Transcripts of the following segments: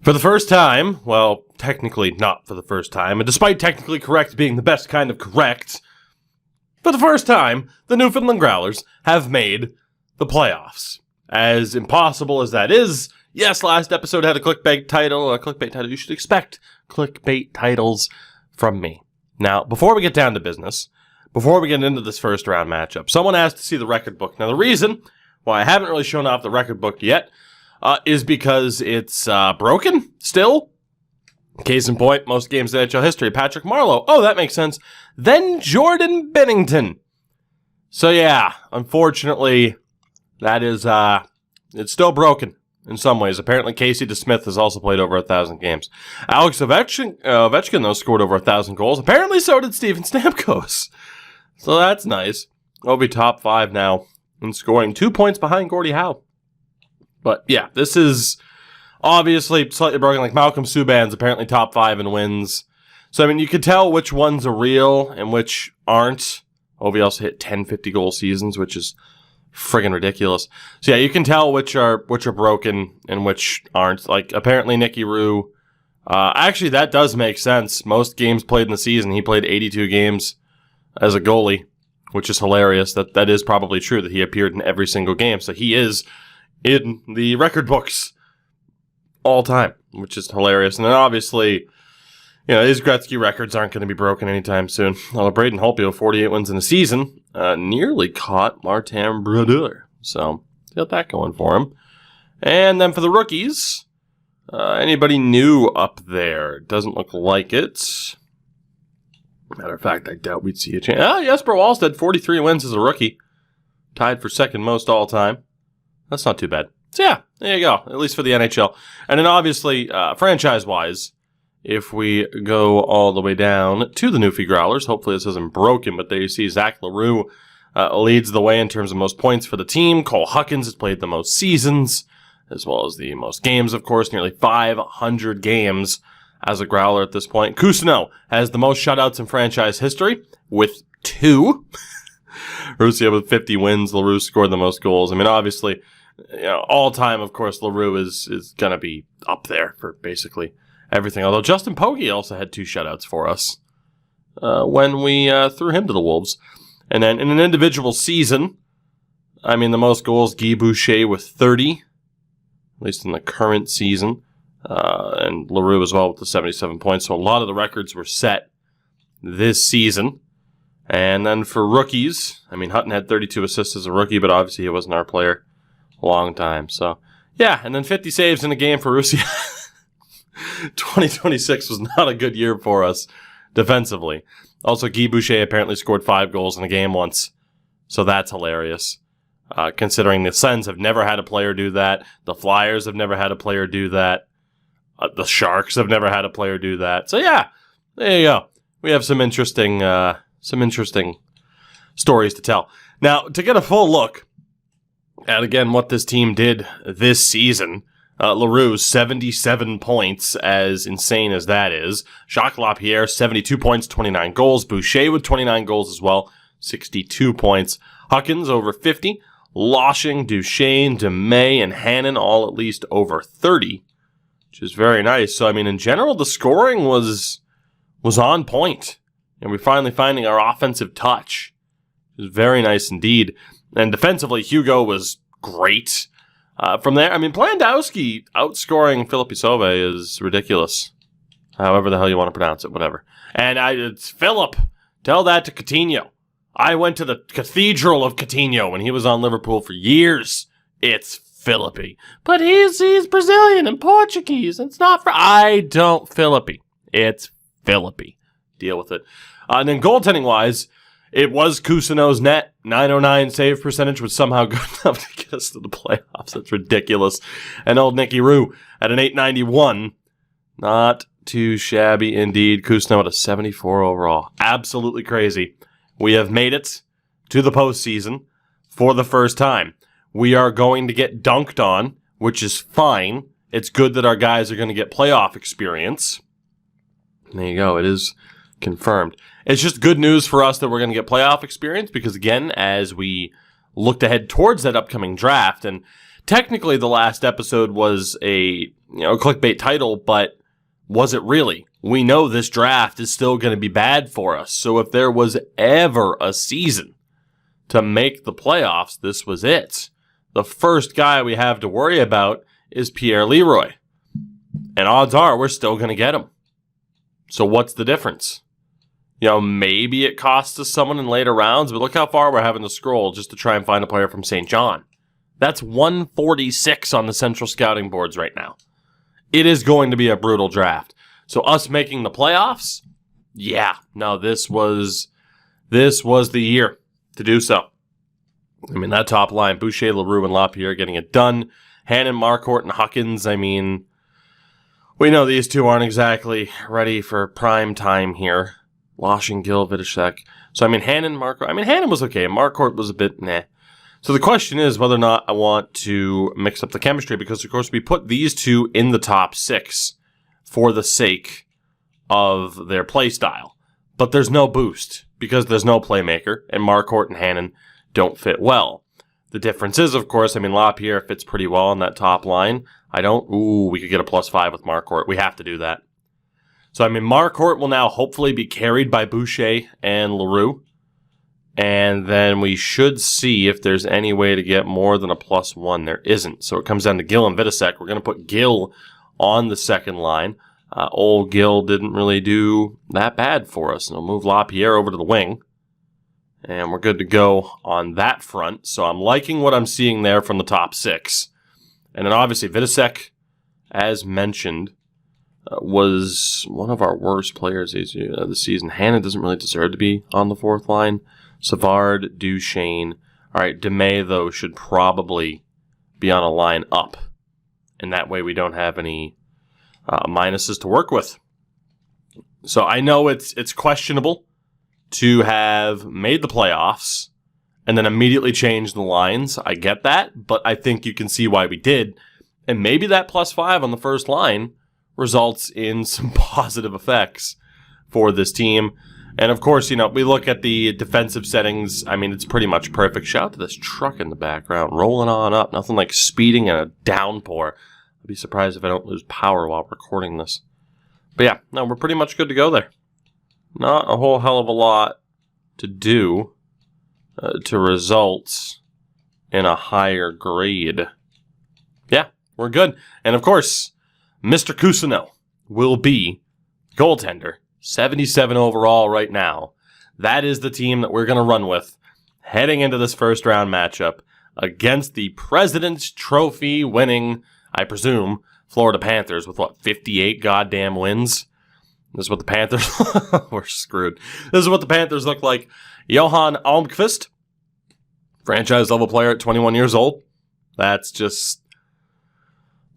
For the first time, well, technically not for the first time, and despite technically correct being the best kind of correct, for the first time, the Newfoundland Growlers have made the playoffs. As impossible as that is, yes, last episode had a clickbait title. You should expect clickbait titles from me. Now, before we get down to business, before we get into this first round matchup, someone asked to see the record book. Now, the reason why I haven't really shown off the record book yet is because it's broken still. Case in point, most games in NHL history, Patrick Marleau. Oh, that makes sense. Then Jordan Binnington. So yeah, unfortunately, that is, it's still broken in some ways. Apparently, Casey DeSmith has also played over 1,000 games. Alex Ovechkin, though, scored over 1,000 goals. Apparently, so did Steven Stamkos. So that's nice. He'll be top 5 now in scoring, 2 points behind Gordie Howe. But yeah, this is obviously slightly broken. Like Malcolm Subban's apparently top 5 in wins. So, I mean, you could tell which ones are real and which aren't. Ovi also hit 10 50-goal seasons, which is friggin' ridiculous. So, yeah, you can tell which are broken and which aren't. Like, apparently Nicky Roux. Actually, that does make sense. Most games played in the season, he played 82 games as a goalie, which is hilarious. That is probably true, that he appeared in every single game. So, he is in the record books all time, which is hilarious. And then obviously, you know, his Gretzky records aren't going to be broken anytime soon. Although Braden Holtby, 48 wins in a season, nearly caught Martin Brodeur. So, got that going for him. And then for the rookies, anybody new up there? Doesn't look like it. Matter of fact, I doubt we'd see a chance. Jesper Wallstedt, 43 wins as a rookie. Tied for second most all time. That's not too bad. So yeah, there you go, at least for the NHL. And then obviously, franchise-wise, if we go all the way down to the Newfie Growlers, hopefully this isn't broken, but there you see Zach LaRue leads the way in terms of most points for the team. Cole Huckins has played the most seasons, as well as the most games, of course, nearly 500 games as a Growler at this point. Cousineau has the most shutouts in franchise history with 2. Russia with 50 wins. LaRue scored the most goals. I mean, obviously, you know, all time, of course, LaRue is going to be up there for basically everything. Although Justin Pogge also had 2 shutouts for us when we threw him to the Wolves. And then in an individual season, I mean, the most goals, Guy Boucher with 30, at least in the current season. And LaRue as well with the 77 points. So a lot of the records were set this season. And then for rookies, I mean, Hutton had 32 assists as a rookie, but obviously he wasn't our player a long time. So, yeah, and then 50 saves in a game for Russia. 2026 was not a good year for us defensively. Also, Guy Boucher apparently scored 5 goals in a game once, so that's hilarious. Considering the Sens have never had a player do that, the Flyers have never had a player do that, the Sharks have never had a player do that. So, yeah, there you go. We have some interesting stories to tell. Now, to get a full look at, again, what this team did this season, LaRue, 77 points, as insane as that is. Jacques Lapierre, 72 points, 29 goals. Boucher with 29 goals as well, 62 points. Huckins, over 50. Loshing, Duchesne, DeMay, and Hannon all at least over 30, which is very nice. So, I mean, in general, the scoring was on point. And we're finally finding our offensive touch. It was very nice indeed. And defensively, Hugo was great. From there, I mean, Plandowski outscoring Philip Isove is ridiculous. However the hell you want to pronounce it, whatever. And it's Philip. Tell that to Coutinho. I went to the Cathedral of Coutinho when he was on Liverpool for years. It's Philippi. But he's Brazilian and Portuguese. It's not for... I don't Philippi. It's Philippi. Deal with it. And then goaltending-wise, it was Cousineau's net. 909 save percentage was somehow good enough to get us to the playoffs. That's ridiculous. And old Nicky Roux at an 891. Not too shabby indeed. Cousineau at a 74 overall. Absolutely crazy. We have made it to the postseason for the first time. We are going to get dunked on, which is fine. It's good that our guys are going to get playoff experience. There you go. It is confirmed. It's just good news for us that we're going to get playoff experience because, again, as we looked ahead towards that upcoming draft, and technically the last episode was a clickbait title, but was it really? We know this draft is still going to be bad for us. So if there was ever a season to make the playoffs, this was it. The first guy we have to worry about is Pierre Leroy. And odds are we're still going to get him. So what's the difference? Maybe it costs us someone in later rounds, but look how far we're having to scroll just to try and find a player from St. John. That's 146 on the central scouting boards right now. It is going to be a brutal draft. So us making the playoffs? Yeah. No, this was the year to do so. I mean, that top line, Boucher, Leroux, and Lapierre getting it done. Hannon, Marquardt, and Huckins, I mean, we know these two aren't exactly ready for prime time here. Loshing, Gill, Vidicek. So, I mean, Hannon, Marquardt. I mean, Hannon was okay. Marquardt was a bit meh. So the question is whether or not I want to mix up the chemistry because, of course, we put these two in the top 6 for the sake of their play style. But there's no boost because there's no playmaker, and Marquardt and Hannon don't fit well. The difference is, of course, I mean, Lapierre fits pretty well on that top line. We could get a +5 with Marquardt. We have to do that. So, I mean, Marquardt will now hopefully be carried by Boucher and Leroux. And then we should see if there's any way to get more than a +1. There isn't. So it comes down to Gill and Vidicek. We're going to put Gill on the second line. Old Gill didn't really do that bad for us. And we'll move Lapierre over to the wing. And we're good to go on that front. So I'm liking what I'm seeing there from the top 6. And then obviously Vidicek, as mentioned, was one of our worst players this season. Hannon doesn't really deserve to be on the fourth line. Savard, Duchesne. All right, DeMay, though, should probably be on a line up. And that way we don't have any minuses to work with. So I know it's questionable to have made the playoffs and then immediately change the lines. I get that, but I think you can see why we did. And maybe that +5 on the first line results in some positive effects for this team. And of course, we look at the defensive settings. I mean, it's pretty much perfect. Shout out to this truck in the background, rolling on up. Nothing like speeding in a downpour. I'd be surprised if I don't lose power while recording this. But yeah, no, we're pretty much good to go there. Not a whole hell of a lot to do to result in a higher grade. Yeah, we're good. And of course, Mr. Cousineau will be goaltender. 77 overall right now. That is the team that we're going to run with heading into this first round matchup against the President's Trophy winning, I presume, Florida Panthers with 58 goddamn wins. This is what the Panthers... We're screwed. This is what the Panthers look like. Johan Almqvist, franchise-level player at 21 years old. That's just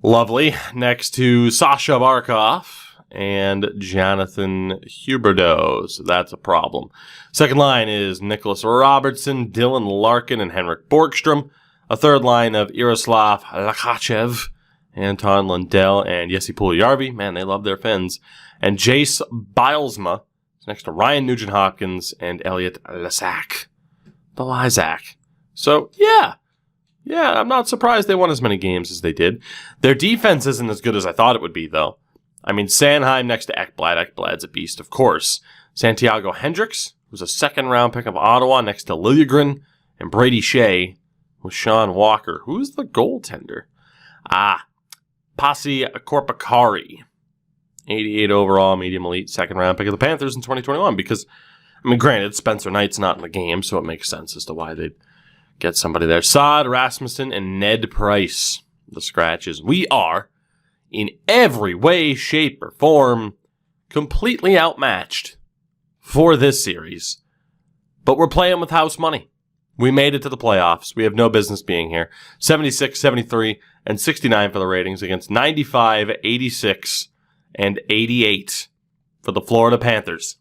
lovely. Next to Sasha Barkov and Jonathan Huberdeau. So that's a problem. Second line is Nicholas Robertson, Dylan Larkin, and Henrik Borgstrom. A third line of Yaroslav Lakachev, Anton Lundell, and Jesse Puljujärvi. Man, they love their Finns. And Jace Bilesma next to Ryan Nugent-Hopkins and Elliot Lasak. The Lysak. So, yeah, I'm not surprised they won as many games as they did. Their defense isn't as good as I thought it would be, though. I mean, Sanheim next to Ekblad. Ekblad's a beast, of course. Santiago Hendricks, who's a second-round pick of Ottawa, next to Liljegren. And Brady Shea with Sean Walker. Who's the goaltender? Pasi Korpakari. 88 overall, medium elite, second-round pick of the Panthers in 2021. Because, I mean, granted, Spencer Knight's not in the game, so it makes sense as to why they'd get somebody there. Saad Rasmussen and Ned Price, the scratches. We are, in every way, shape, or form, completely outmatched for this series. But we're playing with house money. We made it to the playoffs. We have no business being here. 76, 73, and 69 for the ratings against 95, 86, and 88 for the Florida Panthers.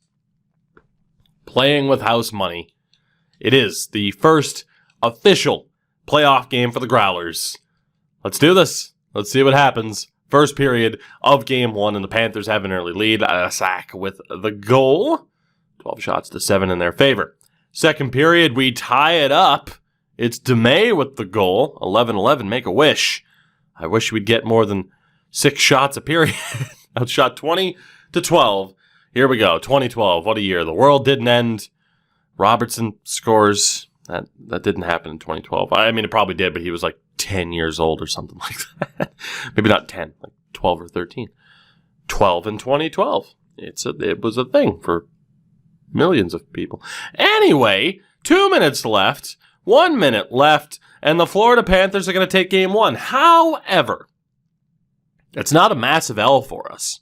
Playing with house money. It is the first official playoff game for the Growlers. Let's do this. Let's see what happens. First period of Game 1, and the Panthers have an early lead. Sack with the goal. 12 shots to 7 in their favor. Second period, we tie it up It's DeMay with the goal. 11-11, make a wish. I wish we'd get more than 6 shots a period. Outshot 20-12. Here we go, 2012. What a year. The world didn't end. Robertson scores. That didn't happen in 2012. I mean, it probably did, but he was like 10 years old or something like that. Maybe not 10, like 12 or 13. 12 in 2012. It was a thing for millions of people. Anyway, 2 minutes left, 1 minute left, and the Florida Panthers are going to take game 1. However, it's not a massive L for us.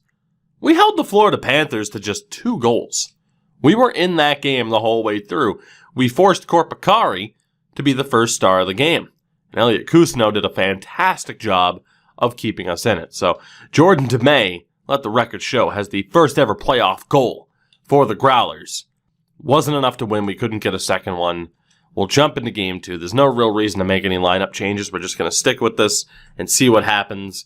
We held the Florida Panthers to just 2 goals. We were in that game the whole way through. We forced Korpikari to be the first star of the game. And Elliot Cousineau did a fantastic job of keeping us in it. So Jordan DeMay, let the record show, has the first ever playoff goal for the Growlers. Wasn't enough to win. We couldn't get a second one. We'll jump into game 2. There's no real reason to make any lineup changes. We're just going to stick with this and see what happens.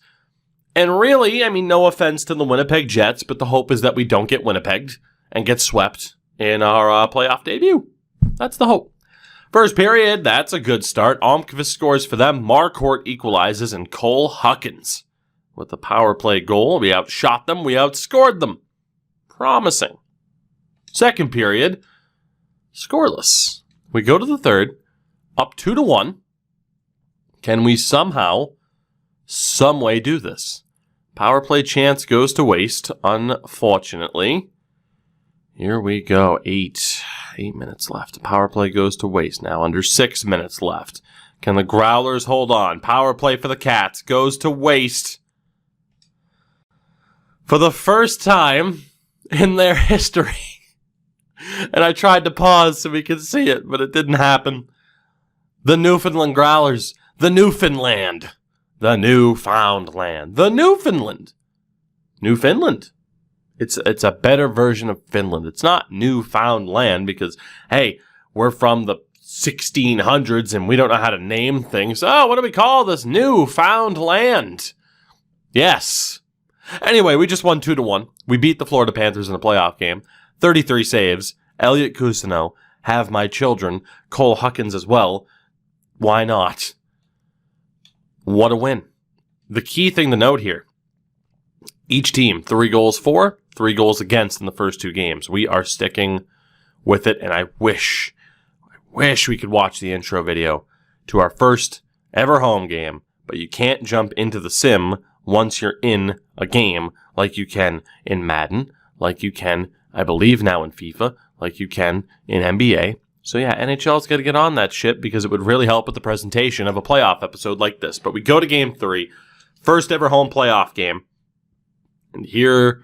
And really, I mean, no offense to the Winnipeg Jets, but the hope is that we don't get Winnipegged and get swept in our playoff debut. That's the hope. First period, that's a good start. Almqvist scores for them. Marquardt equalizes, and Cole Huckins with the power play goal. We outshot them. We outscored them. Promising. Second period, scoreless. We go to the third, up 2-1. Can we somehow, some way do this? Power play chance goes to waste, unfortunately. Here we go. 8 minutes left. Power play goes to waste now. Under 6 minutes left. Can the Growlers hold on? Power play for the Cats goes to waste. For the first time in their history. And I tried to pause so we could see it, but it didn't happen. The Newfoundland Growlers. The Newfoundland. The Newfoundland. The Newfoundland. Newfoundland. It's a better version of Finland. It's not Newfoundland because, hey, we're from the 1600s and we don't know how to name things. Oh, what do we call this? Newfoundland. Yes. Anyway, we just won 2-1. We beat the Florida Panthers in a playoff game. 33 saves. Elliot Cousineau. Have my children. Cole Huckins as well. Why not? What a win. The key thing to note here. Each team, 3 goals for, 3 goals against in the first 2 games. We are sticking with it, and I wish we could watch the intro video to our first ever home game, but you can't jump into the sim once you're in a game like you can in Madden, like you can, I believe now in FIFA, like you can in NBA. So yeah, NHL's got to get on that shit because it would really help with the presentation of a playoff episode like this. But we go to game 3, first ever home playoff game. And here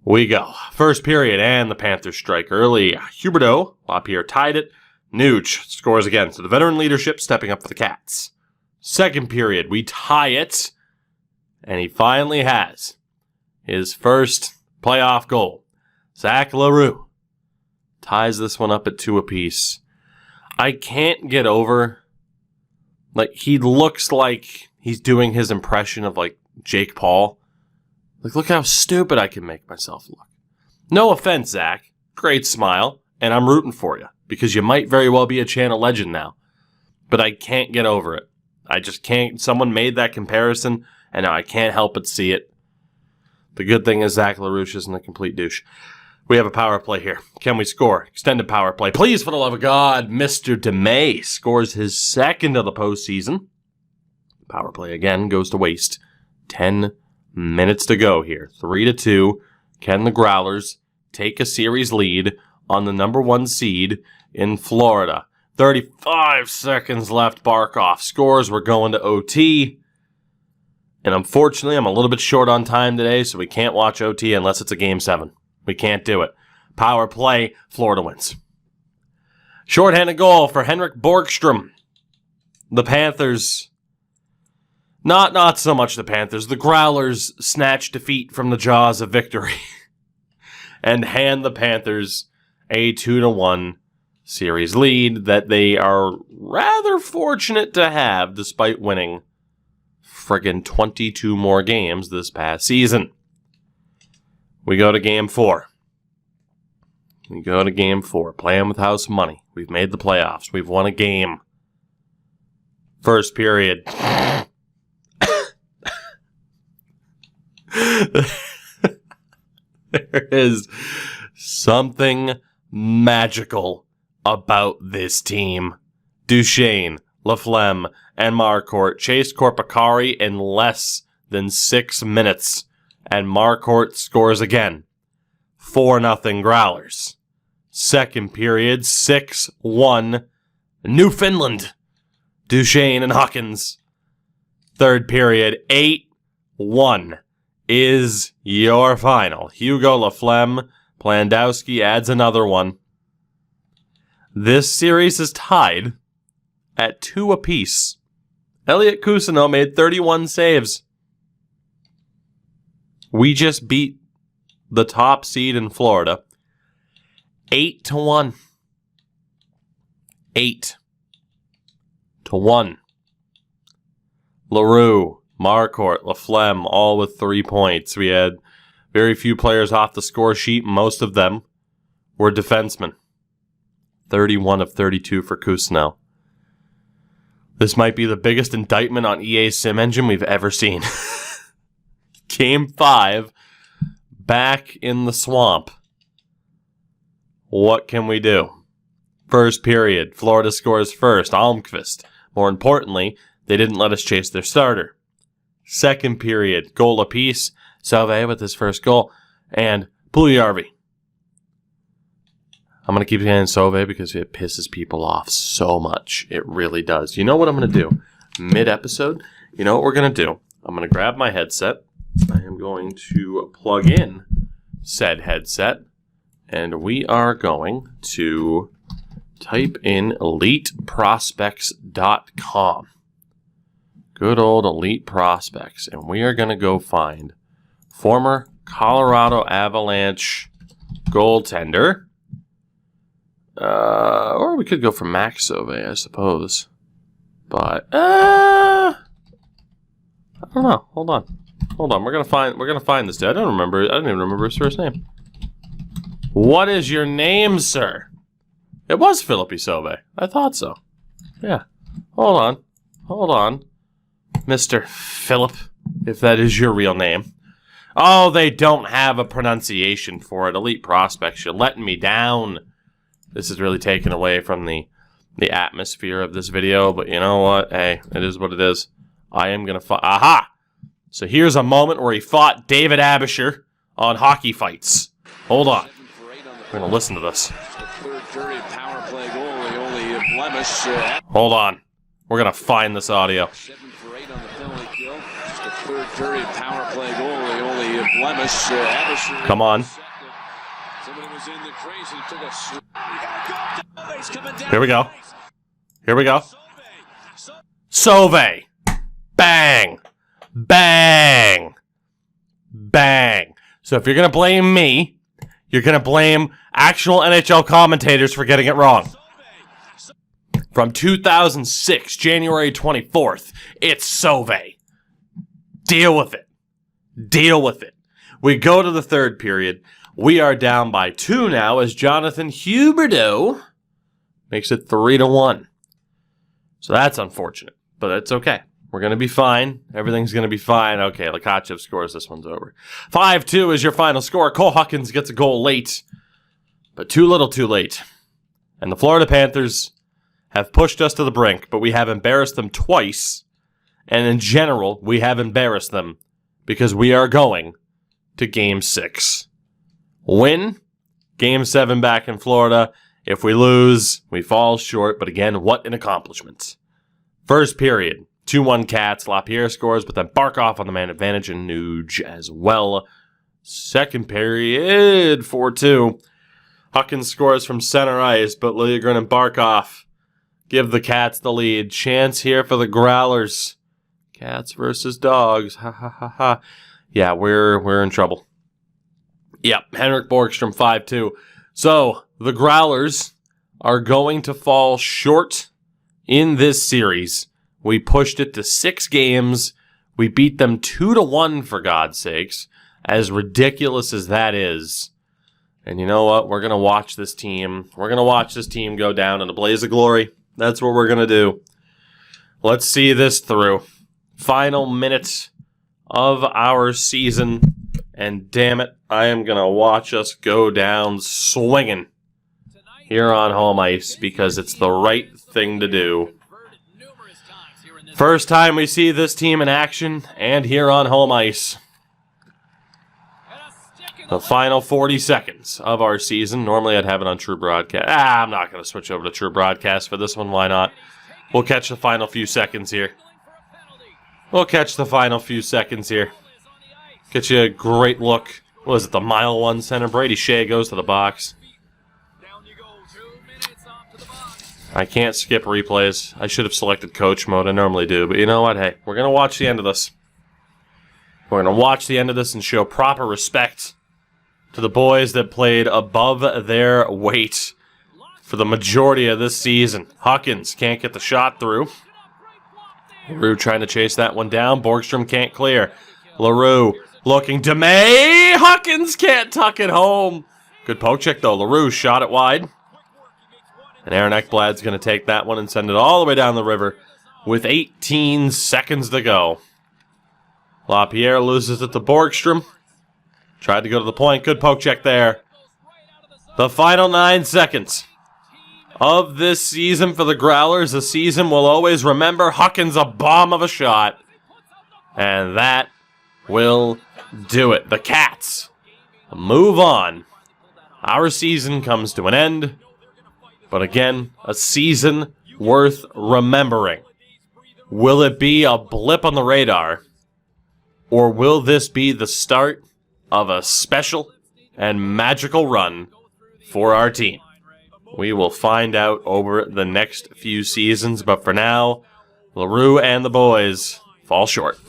we go. First period, and the Panthers strike early. Huberdeau, LaPierre tied it. Nuge scores again. So the veteran leadership stepping up for the Cats. Second period, we tie it. And he finally has his first playoff goal. Zach LaRue ties this one up at 2 apiece. I can't get over, like, he looks like he's doing his impression of, like, Jake Paul. Like, look how stupid I can make myself look. No offense, Zach. Great smile, and I'm rooting for you, because you might very well be a channel legend now. But I can't get over it. I just can't. Someone made that comparison, and now I can't help but see it. The good thing is Zach LaRouche isn't a complete douche. We have a power play here. Can we score? Extended power play. Please, for the love of God, Mr. DeMay scores his second of the postseason. Power play again goes to waste. 10 minutes to go here. 3-2. Can the Growlers take a series lead on the number 1 seed in Florida? 35 seconds left. Barkov scores. We're going to OT. And unfortunately, I'm a little bit short on time today, so we can't watch OT unless it's a Game 7. We can't do it. Power play. Florida wins. Shorthanded goal for Henrik Borgstrom. The Panthers... Not so much the Panthers. The Growlers snatch defeat from the jaws of victory and hand the Panthers a 2-1 series lead that they are rather fortunate to have despite winning friggin' 22 more games this past season. We go to Game 4. Playing with house money. We've made the playoffs. We've won a game. First period. There is something magical about this team. Duchesne, Laflemme, and Marcourt chased Korpikari in less than 6 minutes, and Marcourt scores again. 4-0 Growlers. Second period, 6-1 Newfoundland. Duchesne and Hawkins. Third period, 8-1 is your final. Hugo, Laflemme, Plandowski adds another one. This series is tied at 2 apiece. Elliot Cousineau made 31 saves. We just beat the top seed in Florida 8-1. 8-1. LaRue, Marcourt, Laflemme, all with 3 points. We had very few players off the score sheet. Most of them were defensemen. 31 of 32 for Cousineau. This might be the biggest indictment on EA's sim engine we've ever seen. Game 5, back in the swamp. What can we do? First period, Florida scores first, Almqvist. More importantly, they didn't let us chase their starter. Second period, goal apiece, Sauve with his first goal, and Puljujarvi. I'm going to keep saying Sauve because it pisses people off so much. It really does. You know what I'm going to do? Mid-episode, you know what we're going to do? I'm going to grab my headset. I am going to plug in said headset, and we are going to type in eliteprospects.com. Good old Elite Prospects. And we are going to go find former Colorado Avalanche goaltender. Or we could go for Max Sauve, I suppose. But I don't know. Hold on. We're gonna find this dude. I don't even remember his first name. What is your name, sir? It was Phillippe Sauve. I thought so. Yeah. Hold on. Mr. Philip, if that is your real name. Oh, they don't have a pronunciation for it. Elite Prospects, you're letting me down. This is really taken away from the atmosphere of this video, but you know what? Hey, it is what it is. I am going to fight. Aha! So here's a moment where he fought David Abisher on Hockey Fights. Hold on. We're going to listen to this. Hold on. We're going to find this audio. Come on. Here we go. Sauve. Bang. Bang. Bang. So if you're going to blame me, you're going to blame actual NHL commentators for getting it wrong. From 2006, January 24th, it's Sauve. Deal with it. We go to the third period. We are down by 2 now as Jonathan Huberdeau makes it 3-1. So that's unfortunate, but it's okay. We're going to be fine. Everything's going to be fine. Okay, Lakachev scores. This one's over. 5-2 is your final score. Cole Hawkins gets a goal late, but too little too late. And the Florida Panthers have pushed us to the brink, but we have embarrassed them twice. And in general, we have embarrassed them because we are going to Game 6. Win, Game 7 back in Florida. If we lose, we fall short. But again, what an accomplishment. First period, 2-1 Cats. LaPierre scores, but then Barkov on the man advantage and Nuge as well. Second period, 4-2. Hawkins scores from center ice, but Liljegren and Barkov give the Cats the lead. Chance here for the Growlers. Cats versus Dogs. Ha ha ha ha. Yeah, we're in trouble. Yep, Henrik Borgstrom 5-2. So, the Growlers are going to fall short in this series. We pushed it to 6 games. We beat them 2-1, for God's sakes. As ridiculous as that is. And you know what? We're going to watch this team. We're going to watch this team go down in a blaze of glory. That's what we're going to do. Let's see this through. Final minute of our season. And damn it, I am going to watch us go down swinging here on home ice because it's the right thing to do. First time we see this team in action and here on home ice. The final 40 seconds of our season. Normally I'd have it on True Broadcast. I'm not going to switch over to True Broadcast for this one. Why not? We'll catch the final few seconds here. Get you a great look. What was it, the mile one center? Brady Shea goes to the box. I can't skip replays. I should have selected coach mode. I normally do. But you know what? Hey, we're going to watch the end of this. We're going to watch the end of this and show proper respect to the boys that played above their weight for the majority of this season. Huckins can't get the shot through. LaRue trying to chase that one down. Borgstrom can't clear. LaRue looking. DeMay. Huckins can't tuck it home. Good poke check, though. LaRue shot it wide. And Aaron Ekblad's going to take that one and send it all the way down the river with 18 seconds to go. LaPierre loses it to Borgstrom. Tried to go to the point. Good poke check there. The final 9 seconds of this season for the Growlers. A season we'll always remember. Huckins, a bomb of a shot. And that will do it. The Cats move on. Our season comes to an end. But again, a season worth remembering. Will it be a blip on the radar? Or will this be the start of a special and magical run for our team? We will find out over the next few seasons, but for now, LaRue and the boys fall short.